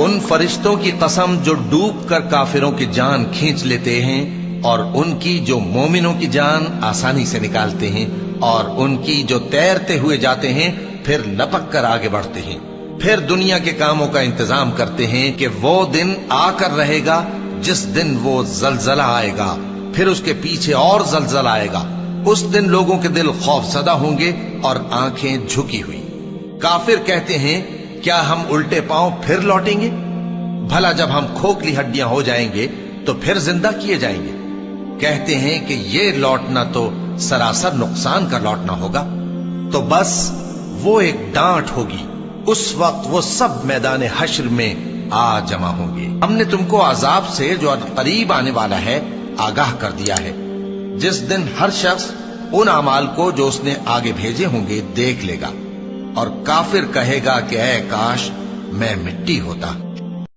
उन फरिश्तों की कसम जो डूब कर काफिरों की जान खींच लेते हैं, और उनकी जो मोमिनों की जान आसानी से निकालते हैं, और उनकी जो तैरते हुए जाते हैं फिर लपक कर आगे बढ़ते हैं। फिर दुनिया के कामों का इंतजाम करते हैं कि वो दिन आकर रहेगा जिस दिन वो जलजला आएगा, फिर उसके पीछे और जलजला आएगा। उस दिन लोगों के दिल खौफसदा होंगे और आंखें झुकी हुई। काफिर कहते हैं, क्या हम उल्टे पांव फिर लौटेंगे? भला जब हम खोखली हड्डियां हो जाएंगे तो फिर जिंदा किए जाएंगे। कहते हैं कि ये लौटना तो सरासर नुकसान का लौटना होगा। तो बस वो एक डांट होगी, उस वक्त वो सब मैदान हश्र में आ जमा होंगे। हमने तुमको अजाब से जो करीब आने वाला है आगाह कर दिया है, जिस दिन हर शख्स उन अमाल को जो उसने आगे भेजे होंगे देख लेगा, और काफिर कहेगा कि ऐ काश मैं मिट्टी होता।